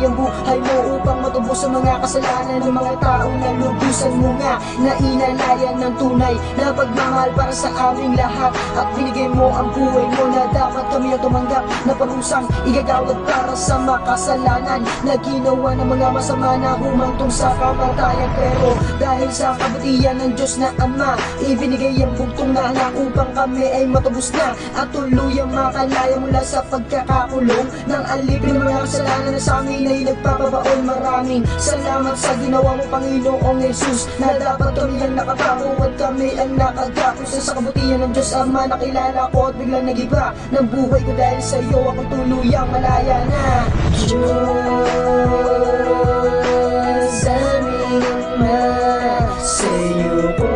ang buhay mo upang matubos sa mga kasalanan ng mga taong nalubusan mo nga na inalayan ng tunay na pagmamahal para sa aming lahat. At binigay mo ang buhay mo na dapat kami ang tumanggap na parusang igagawad para sa makasalanan na ginawa ng mga masama na humantong sa kamatayan. Pero dahil sa kabutihan ng Diyos na Ama, ibinigay ang bugtong na anak upang kami ay matubos na at tuluyang makalaya mula sa pagkakakulong ng alipin ng mga kasalanan na sa amin ay nagpapabaon. Maraming salamat sa ginawa mo, Panginoong Jesus, na dapat kami ang nakapako at kami ang nakagapo sa kabutihan ng Diyos Ama. Nakilala ko at biglang nagiba ng buhay ko dahil sa iyo ako tuluyang malaya na. Diyos aming Ama, sa iyo ko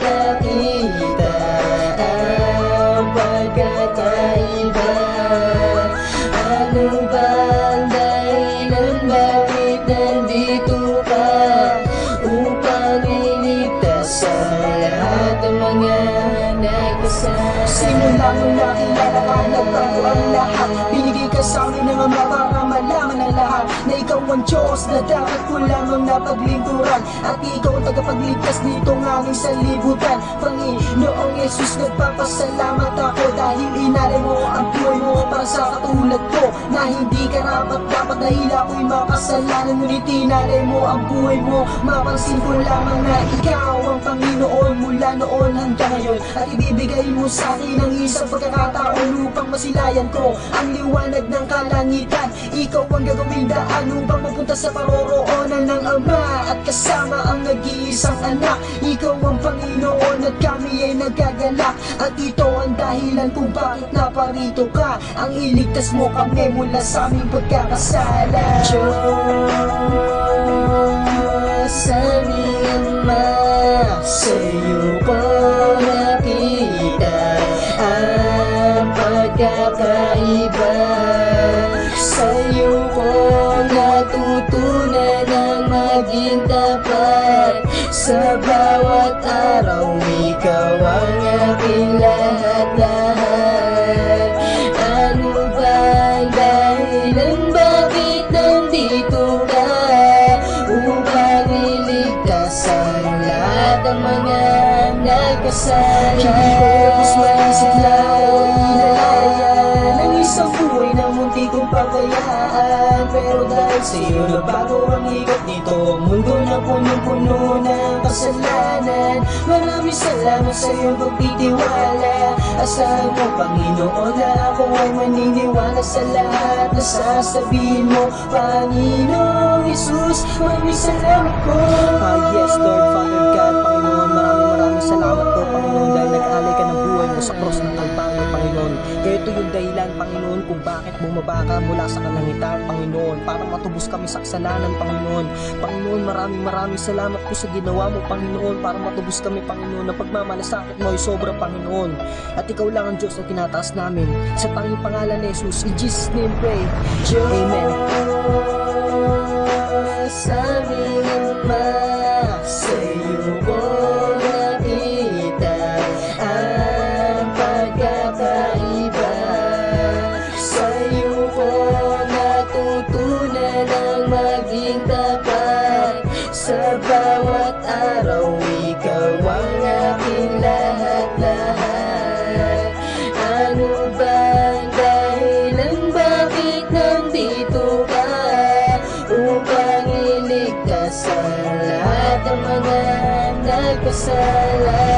nakita ang pagkakaiba. Ano bang dahilan bakit nandito ka upang iligtas sa lahat ng mga nagkasala? Simula mo nakilala ka, nagbago ang lahat. Binigay ka sa amin ng Ama para malaman ang lahat na ikaw ang Diyos na dapat ko lamang napaglingkuran at ikaw ang tagapagligtas nitong aming sanlibutan. Panginoong Jesus, nagpapasalamat ako dahil inalay mo ang buhay mo para sa katulad ko na hindi karapat dapat dahil ako'y makasalanan. Ngunit inalay mo ang buhay mo, mapansin ko lamang na ikaw ang Panginoon mula noon hanggang ngayon. At ibibigay mo sa akin ang isang pagkakataon upang masilayan ko ang liwanag ng kalangitan. Ikaw ang gagawing daan upang mapunta sa paroroonan ng Ama at kasama ang nag-iisang anak. Ikaw ang Panginoon at kami ay nagagalak at ito ang dahilan kung bakit naparito ka. Ang iligtas mo kami mula sa aming pagkakasala. Diyos aming Ama, sa iyo ko nakita ang pagkakaiba. Sa iyo ko natutunan ang maging tapat. Sa bawat araw ikaw ang aking lahat-lahat. Ano bang dahilan bakit nandito ka upang iligtas ang lahat ng mga nagkasala? Hindi ko mas maisip na ako'y inalaya ng isang buhay na munti kong pagayaan. Pero dahil sa iyo nabago ang ikot nito, mundo na punong-puno ng kasalanan. Maraming salamat sa iyong pagtitiwala. Asahan mo, Panginoon, na ako ay maniniwala sa lahat na sasabihin mo, Panginoong Jesus. Maraming salamat po. Yes, Lord, Father God, Panginoon, maraming salamat po, Panginoon, dahil nag-alay ka ng buhay mo sa cross ng Kalbaryo, Panginoon. Kaya ito yung dahilan, Panginoon, kung bakit bumaba ka mula sa kalangitan, Panginoon, para matubos kami sa kasalanan, Panginoon. Panginoon, maraming salamat po sa ginawa mo, Panginoon, para matubos kami, Panginoon. Ang pagmamalasakit mo ay sobra, Panginoon. At ikaw lang ang Diyos na tinataas namin. Sa tanging pangalan ni Jesus, in Jesus' name pray. Amen. Diyos aming Ama, sa iyo ko nakita ang pagkakaiba. Sa iyo ko natutunan ang maging tapat. Sa bawat araw ikaw ang aking lahat-lahat. Ano bang dahilan bakit nandito ka upang iligtas ang lahat ng mga nagkasala?